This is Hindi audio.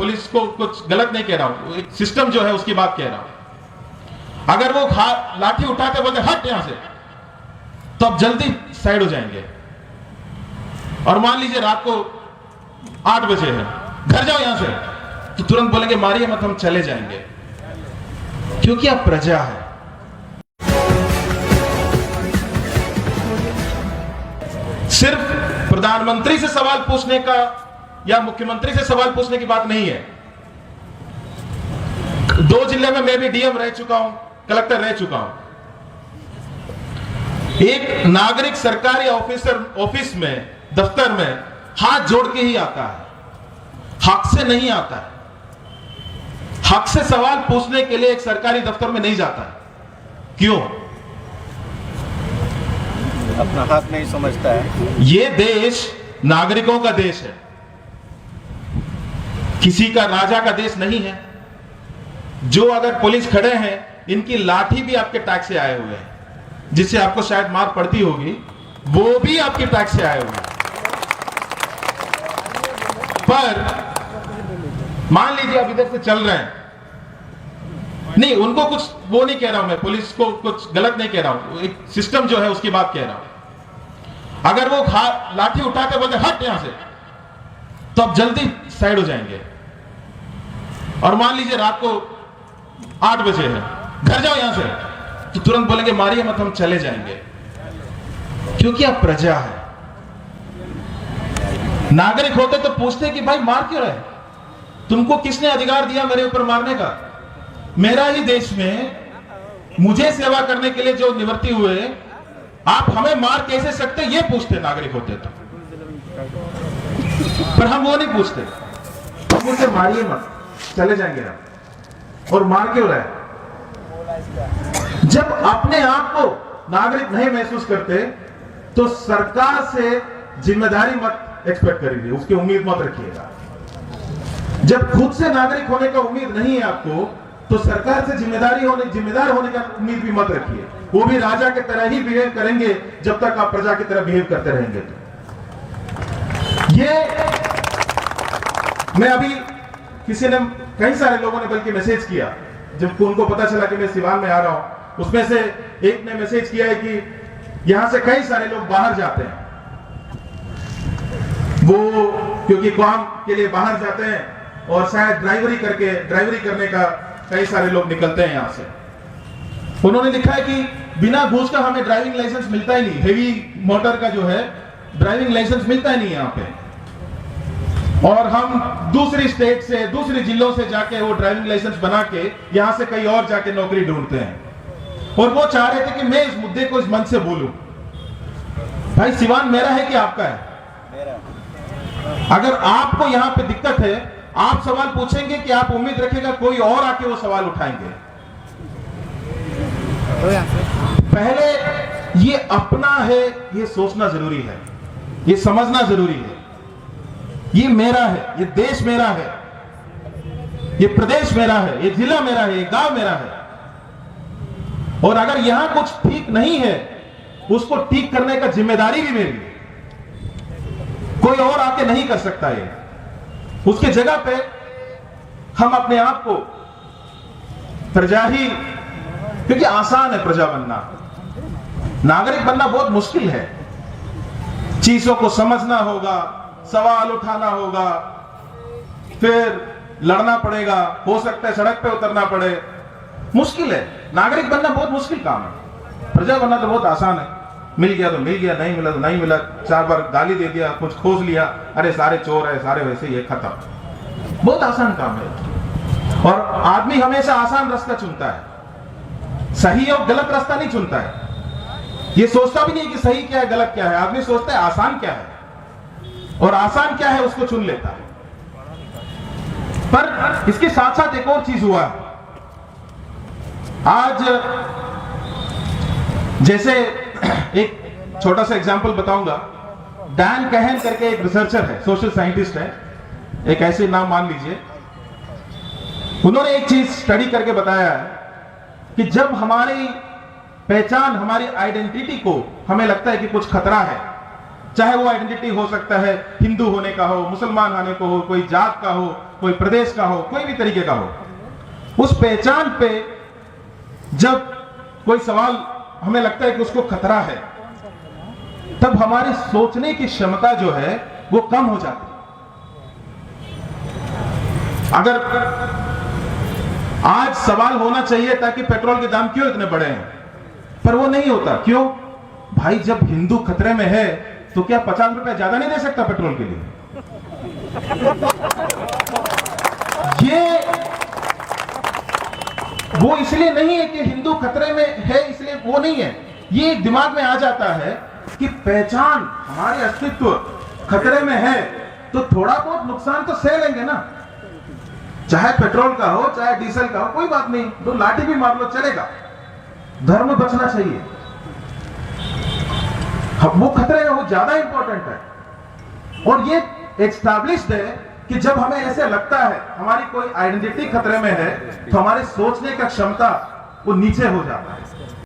पुलिस को कुछ गलत नहीं कह रहा हूं, एक सिस्टम जो है उसकी बात कह रहा हूं। अगर वो लाठी उठाते बोलते हट यहां से, तो आप जल्दी साइड हो जाएंगे। और मान लीजिए रात को 8 बजे है, घर जाओ यहां से, तो तुरंत बोलेंगे मारिए मत, हम चले जाएंगे, क्योंकि आप प्रजा है। सिर्फ प्रधानमंत्री से सवाल पूछने का या मुख्यमंत्री से सवाल पूछने की बात नहीं है। 2 जिले में मैं भी डीएम रह चुका हूं, कलेक्टर रह चुका हूं। एक नागरिक सरकारी ऑफिस में, दफ्तर में हाथ जोड़ के ही आता है, हक से नहीं आता है। हक से सवाल पूछने के लिए एक सरकारी दफ्तर में नहीं जाता है। क्यों? अपना हक नहीं समझता है। ये देश नागरिकों का देश है, किसी का राजा का देश नहीं है। जो अगर पुलिस खड़े हैं, इनकी लाठी भी आपके टैक्स से आए हुए हैं, जिससे आपको शायद मार पड़ती होगी, वो भी आपके टैक्स से आए हुए हैं। पर मान लीजिए आप इधर से चल रहे हैं, नहीं उनको कुछ वो नहीं कह रहा हूं मैं, पुलिस को कुछ गलत नहीं कह रहा हूं, एक सिस्टम जो है उसकी बात कह रहा हूं। अगर वो लाठी उठाते बोलते हट यहां से, तो आप जल्दी साइड हो जाएंगे। और मान लीजिए रात को 8 बजे है, घर जाओ यहां से, तो तुरंत बोलेंगे मारिए मत, हम चले जाएंगे, क्योंकि आप प्रजा है। नागरिक होते तो पूछते कि भाई मार क्यों रहे, तुमको किसने अधिकार दिया मेरे ऊपर मारने का? मेरा ही देश में मुझे सेवा करने के लिए जो निवृत्ति हुए, आप हमें मार कैसे सकते, ये पूछते नागरिक होते तो। पर हम वो नहीं पूछते, हम बोलते मारिए मत, चले जाएंगे आप। और मार क्यों रहे? जब अपने आप को नागरिक नहीं महसूस करते, तो सरकार से जिम्मेदारी मत एक्सपेक्ट करिए, उसकी उम्मीद मत रखिएगा। जब खुद से नागरिक होने का उम्मीद नहीं है आपको, तो सरकार से जिम्मेदार होने का उम्मीद भी मत रखिए। वो भी राजा की तरह ही बिहेव करेंगे जब तक आप प्रजा की तरह बिहेव करते रहेंगे। तो ये मैं अभी किसी ने, कई सारे लोगों ने बल्कि मैसेज किया, जब उनको पता चला कि मैं सिवान में आ रहा हूं, उसमें से एक ने मैसेज किया है कि यहां से कई सारे लोग बाहर जाते हैं, वो क्योंकि काम के लिए बाहर जाते हैं, और शायद ड्राइवरी करने का कई सारे लोग निकलते हैं यहां से। उन्होंने लिखा है कि बिना घूस का हमें ड्राइविंग लाइसेंस मिलता ही नहीं, हेवी मोटर का जो है ड्राइविंग लाइसेंस मिलता ही नहीं यहां पे, और हम दूसरी स्टेट से, दूसरे जिलों से जाके वो ड्राइविंग लाइसेंस बना के यहां से कहीं और जाके नौकरी ढूंढते हैं। और वो चाह रहे थे कि मैं इस मुद्दे को इस मंच से बोलूं। भाई सिवान मेरा है कि आपका है? अगर आपको यहां पे दिक्कत है, आप सवाल पूछेंगे कि आप उम्मीद रखेगा कोई और आके वो सवाल उठाएंगे? पहले ये अपना है, ये सोचना जरूरी है, ये समझना जरूरी है। ये मेरा है, ये देश मेरा है, ये प्रदेश मेरा है, ये जिला मेरा है, ये गांव मेरा है। और अगर यहां कुछ ठीक नहीं है, उसको ठीक करने का जिम्मेदारी भी मेरी है, कोई और आके नहीं कर सकता। ये उसके जगह पे हम अपने आप को प्रजा ही, क्योंकि आसान है प्रजा बनना, नागरिक बनना बहुत मुश्किल है। चीजों को समझना होगा, सवाल उठाना होगा, फिर लड़ना पड़ेगा, हो सकता है सड़क पे उतरना पड़े, मुश्किल है। नागरिक बनना बहुत मुश्किल काम है, प्रजा बनना तो बहुत आसान है। मिल गया तो मिल गया, नहीं मिला तो नहीं मिला, 4 बार गाली दे दिया, कुछ खोज लिया, अरे सारे चोर है, सारे वैसे ही है, खत्म। बहुत आसान काम है। और आदमी हमेशा आसान रास्ता चुनता है, सही और गलत रास्ता नहीं चुनता है। ये सोचता भी नहीं कि सही क्या है गलत क्या है, आदमी सोचता है आसान क्या है, और आसान क्या है उसको चुन लेता है। पर इसके साथ साथ एक और चीज हुआ। आज जैसे एक छोटा सा एग्जांपल बताऊंगा, डैन कहन करके एक रिसर्चर है, सोशल साइंटिस्ट है, एक ऐसे नाम मान लीजिए। उन्होंने एक चीज स्टडी करके बताया है कि जब हमारी पहचान, हमारी आइडेंटिटी को हमें लगता है कि कुछ खतरा है, चाहे वो आइडेंटिटी हो सकता है हिंदू होने का हो, मुसलमान होने को हो, कोई जात का हो, कोई प्रदेश का हो, कोई भी तरीके का हो, उस पहचान पे जब कोई सवाल हमें लगता है कि उसको खतरा है, तब हमारी सोचने की क्षमता जो है वो कम हो जाती है। अगर आज सवाल होना चाहिए ताकि पेट्रोल के दाम क्यों इतने बढ़े हैं, पर वो नहीं होता। क्यों भाई? जब हिंदू खतरे में है तो क्या 50 रुपए ज्यादा नहीं दे सकता पेट्रोल के लिए? ये वो इसलिए नहीं है कि हिंदू खतरे में है, इसलिए वो नहीं है। ये दिमाग में आ जाता है कि पहचान, हमारे अस्तित्व खतरे में है तो थोड़ा बहुत नुकसान तो सह लेंगे ना, चाहे पेट्रोल का हो चाहे डीजल का हो, कोई बात नहीं, तो लाठी भी मार लो चलेगा, धर्म बचना चाहिए। वो खतरे में वो ज्यादा इंपॉर्टेंट है। और ये एस्टैब्लिश्ड है कि जब हमें ऐसे लगता है हमारी कोई आइडेंटिटी खतरे में है तो हमारे सोचने का क्षमता वो नीचे हो जाता है।